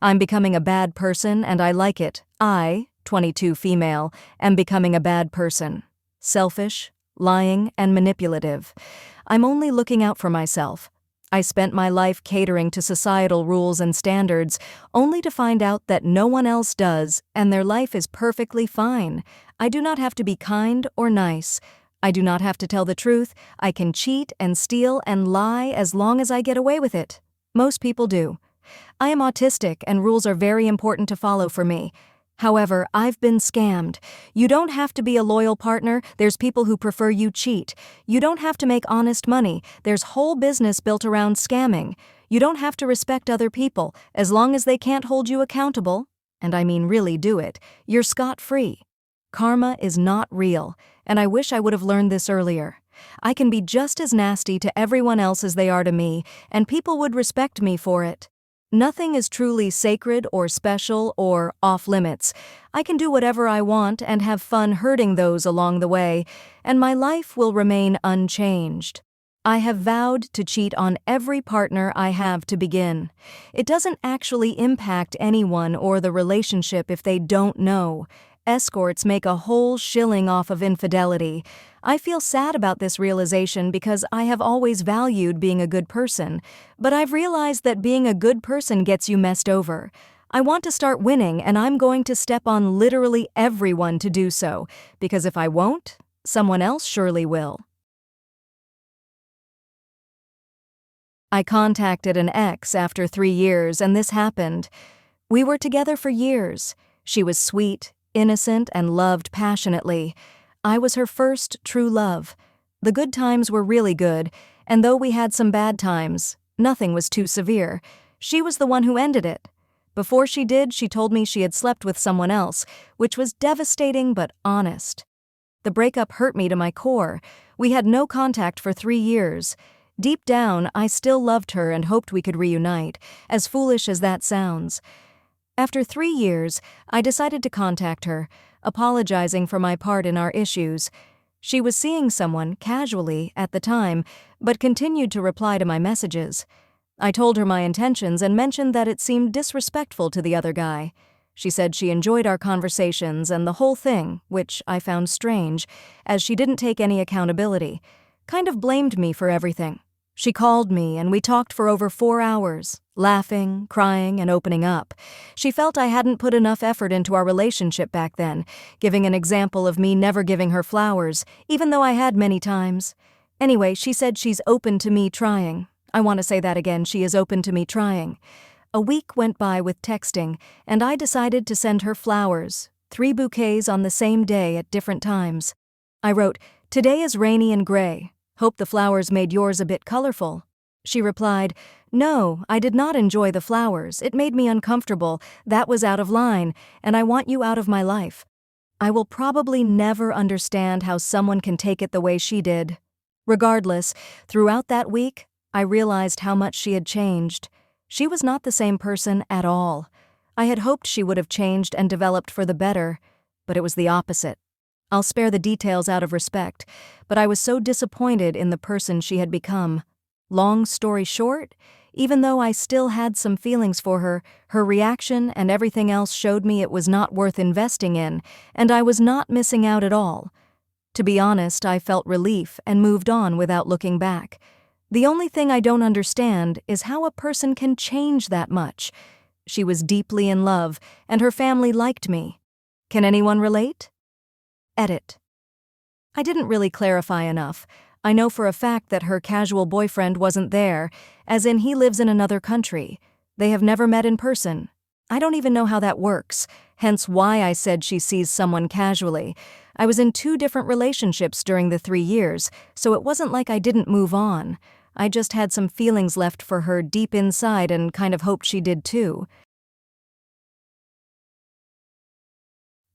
I'm becoming a bad person and I like it. I, 22 female, am becoming a bad person. Selfish, lying, and manipulative. I'm only looking out for myself. I spent my life catering to societal rules and standards, only to find out that no one else does, and their life is perfectly fine. I do not have to be kind or nice. I do not have to tell the truth. I can cheat and steal and lie as long as I get away with it. Most people do. I am autistic and rules are very important to follow for me. However, I've been scammed. You don't have to be a loyal partner, there's people who prefer you cheat. You don't have to make honest money, there's whole business built around scamming. You don't have to respect other people, as long as they can't hold you accountable, and I mean really do it, you're scot-free. Karma is not real, and I wish I would have learned this earlier. I can be just as nasty to everyone else as they are to me, and people would respect me for it. Nothing is truly sacred or special or off-limits. I can do whatever I want and have fun hurting those along the way, and my life will remain unchanged. I have vowed to cheat on every partner I have to begin. It doesn't actually impact anyone or the relationship if they don't know. Escorts make a whole shilling off of infidelity. I feel sad about this realization because I have always valued being a good person, but I've realized that being a good person gets you messed over. I want to start winning, and I'm going to step on literally everyone to do so, because if I won't, someone else surely will. I contacted an ex after 3 years, and this happened. We were together for years. She was sweet, innocent, and loved passionately. I was her first true love. The good times were really good, and though we had some bad times, nothing was too severe. She was the one who ended it. Before she did, she told me she had slept with someone else, which was devastating but honest. The breakup hurt me to my core. We had no contact for 3 years. Deep down, I still loved her and hoped we could reunite, as foolish as that sounds. After 3 years, I decided to contact her, apologizing for my part in our issues. She was seeing someone, casually, at the time, but continued to reply to my messages. I told her my intentions and mentioned that it seemed disrespectful to the other guy. She said she enjoyed our conversations and the whole thing, which I found strange, as she didn't take any accountability. Kind of blamed me for everything. She called me and we talked for over 4 hours, laughing, crying, and opening up. She felt I hadn't put enough effort into our relationship back then, giving an example of me never giving her flowers, even though I had many times. Anyway, she said she's open to me trying. I want to say that again, she is open to me trying. A week went by with texting, and I decided to send her flowers, 3 bouquets on the same day at different times. I wrote, "Today is rainy and gray. Hope the flowers made yours a bit colorful." She replied, "No, I did not enjoy the flowers. It made me uncomfortable. That was out of line, and I want you out of my life." I will probably never understand how someone can take it the way she did. Regardless, throughout that week, I realized how much she had changed. She was not the same person at all. I had hoped she would have changed and developed for the better, but it was the opposite. I'll spare the details out of respect, but I was so disappointed in the person she had become. Long story short, even though I still had some feelings for her, her reaction and everything else showed me it was not worth investing in, and I was not missing out at all. To be honest, I felt relief and moved on without looking back. The only thing I don't understand is how a person can change that much. She was deeply in love, and her family liked me. Can anyone relate? Edit. I didn't really clarify enough. I know for a fact that her casual boyfriend wasn't there, as in he lives in another country. They have never met in person. I don't even know how that works, hence why I said she sees someone casually. I was in 2 different relationships during the 3 years, so it wasn't like I didn't move on. I just had some feelings left for her deep inside and kind of hoped she did too.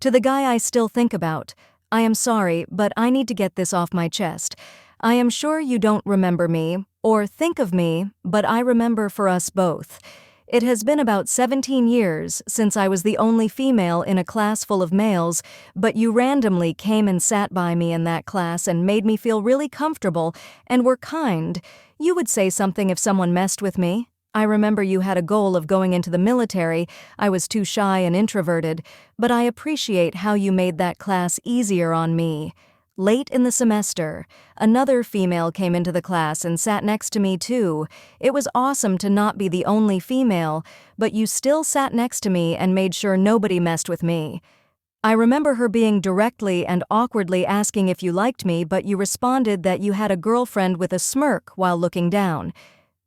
To the guy I still think about, I am sorry, but I need to get this off my chest. I am sure you don't remember me, or think of me, but I remember for us both. It has been about 17 years since I was the only female in a class full of males, but you randomly came and sat by me in that class and made me feel really comfortable and were kind. You would say something if someone messed with me. I remember you had a goal of going into the military. I was too shy and introverted, but I appreciate how you made that class easier on me. Late in the semester, another female came into the class and sat next to me too. It was awesome to not be the only female, but you still sat next to me and made sure nobody messed with me. I remember her being directly and awkwardly asking if you liked me, but you responded that you had a girlfriend with a smirk while looking down.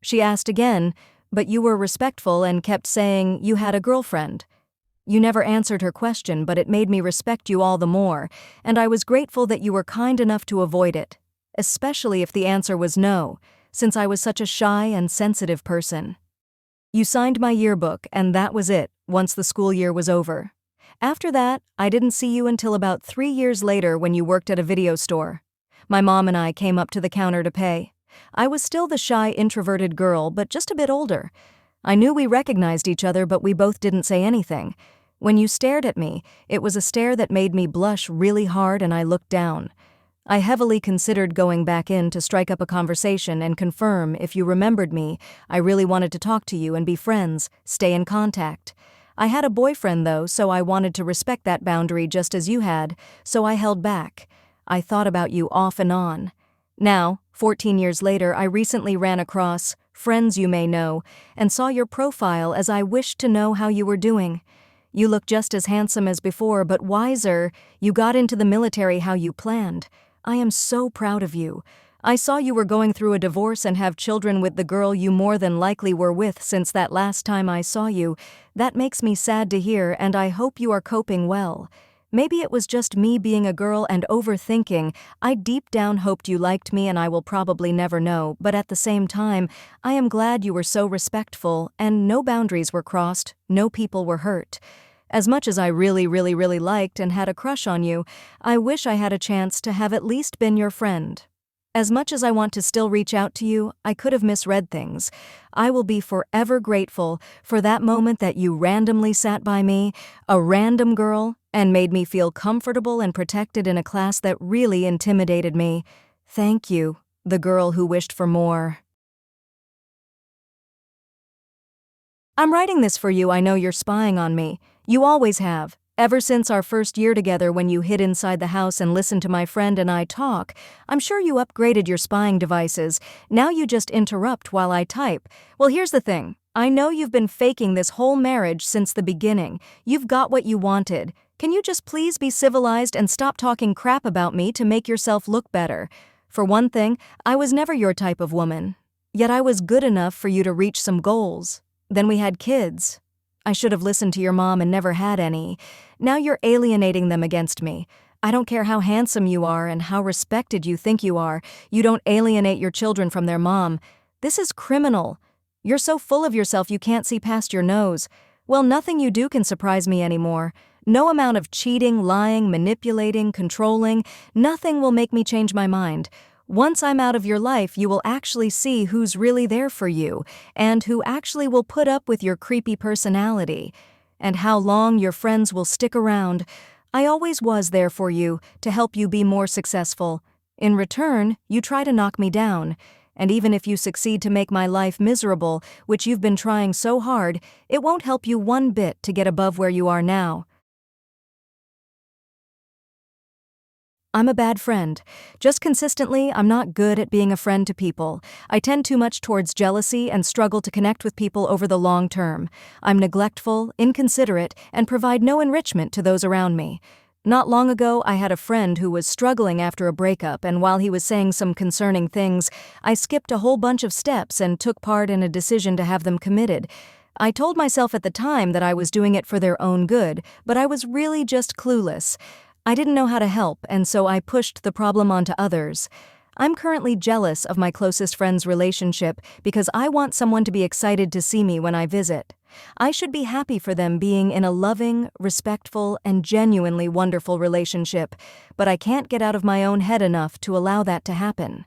She asked again, but you were respectful and kept saying you had a girlfriend. You never answered her question, but it made me respect you all the more, and I was grateful that you were kind enough to avoid it, especially if the answer was no, since I was such a shy and sensitive person. You signed my yearbook, and that was it, once the school year was over. After that, I didn't see you until about 3 years later when you worked at a video store. My mom and I came up to the counter to pay. I was still the shy, introverted girl, but just a bit older. I knew we recognized each other, but we both didn't say anything. When you stared at me, it was a stare that made me blush really hard, and I looked down. I heavily considered going back in to strike up a conversation and confirm if you remembered me. I really wanted to talk to you and be friends, stay in contact. I had a boyfriend though, so I wanted to respect that boundary just as you had, so I held back. I thought about you off and on. Now, 14 years later, I recently ran across friends you may know and saw your profile as I wished to know how you were doing. You look just as handsome as before, but wiser. You got into the military how you planned. I am so proud of you. I saw you were going through a divorce and have children with the girl you more than likely were with since that last time I saw you. That makes me sad to hear, and I hope you are coping well. Maybe it was just me being a girl and overthinking. I deep down hoped you liked me, and I will probably never know, but at the same time, I am glad you were so respectful and no boundaries were crossed, no people were hurt. As much as I really liked and had a crush on you, I wish I had a chance to have at least been your friend. As much as I want to still reach out to you, I could have misread things. I will be forever grateful for that moment that you randomly sat by me, a random girl, and made me feel comfortable and protected in a class that really intimidated me. Thank you, the girl who wished for more. I'm writing this for you. I know you're spying on me. You always have. Ever since our first year together when you hid inside the house and listened to my friend and I talk. I'm sure you upgraded your spying devices. Now you just interrupt while I type. Well, here's the thing. I know you've been faking this whole marriage since the beginning. You've got what you wanted. Can you just please be civilized and stop talking crap about me to make yourself look better? For one thing, I was never your type of woman. Yet I was good enough for you to reach some goals. Then we had kids. I should have listened to your mom and never had any. Now you're alienating them against me. I don't care how handsome you are and how respected you think you are. You don't alienate your children from their mom. This is criminal. You're so full of yourself you can't see past your nose. Well, nothing you do can surprise me anymore. No amount of cheating, lying, manipulating, controlling, nothing will make me change my mind. Once I'm out of your life, you will actually see who's really there for you and who actually will put up with your creepy personality and how long your friends will stick around. I always was there for you to help you be more successful. In return, you try to knock me down. And even if you succeed to make my life miserable, which you've been trying so hard, it won't help you one bit to get above where you are now. I'm a bad friend. Just consistently, I'm not good at being a friend to people. I tend too much towards jealousy and struggle to connect with people over the long term. I'm neglectful, inconsiderate, and provide no enrichment to those around me. Not long ago, I had a friend who was struggling after a breakup, and while he was saying some concerning things, I skipped a whole bunch of steps and took part in a decision to have them committed. I told myself at the time that I was doing it for their own good, but I was really just clueless. I didn't know how to help, and so I pushed the problem onto others. I'm currently jealous of my closest friend's relationship because I want someone to be excited to see me when I visit. I should be happy for them being in a loving, respectful, and genuinely wonderful relationship, but I can't get out of my own head enough to allow that to happen.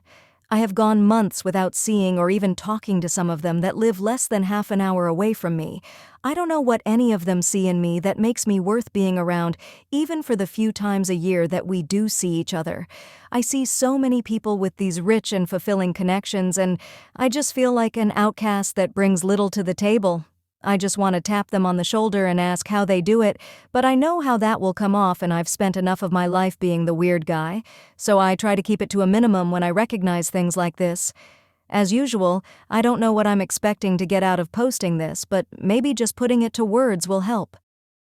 I have gone months without seeing or even talking to some of them that live less than half an hour away from me. I don't know what any of them see in me that makes me worth being around, even for the few times a year that we do see each other. I see so many people with these rich and fulfilling connections, and I just feel like an outcast that brings little to the table. I just want to tap them on the shoulder and ask how they do it, but I know how that will come off, and I've spent enough of my life being the weird guy, so I try to keep it to a minimum when I recognize things like this. As usual, I don't know what I'm expecting to get out of posting this, but maybe just putting it to words will help.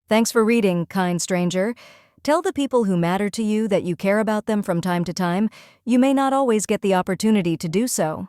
Thanks for reading, kind stranger. Tell the people who matter to you that you care about them from time to time. You may not always get the opportunity to do so.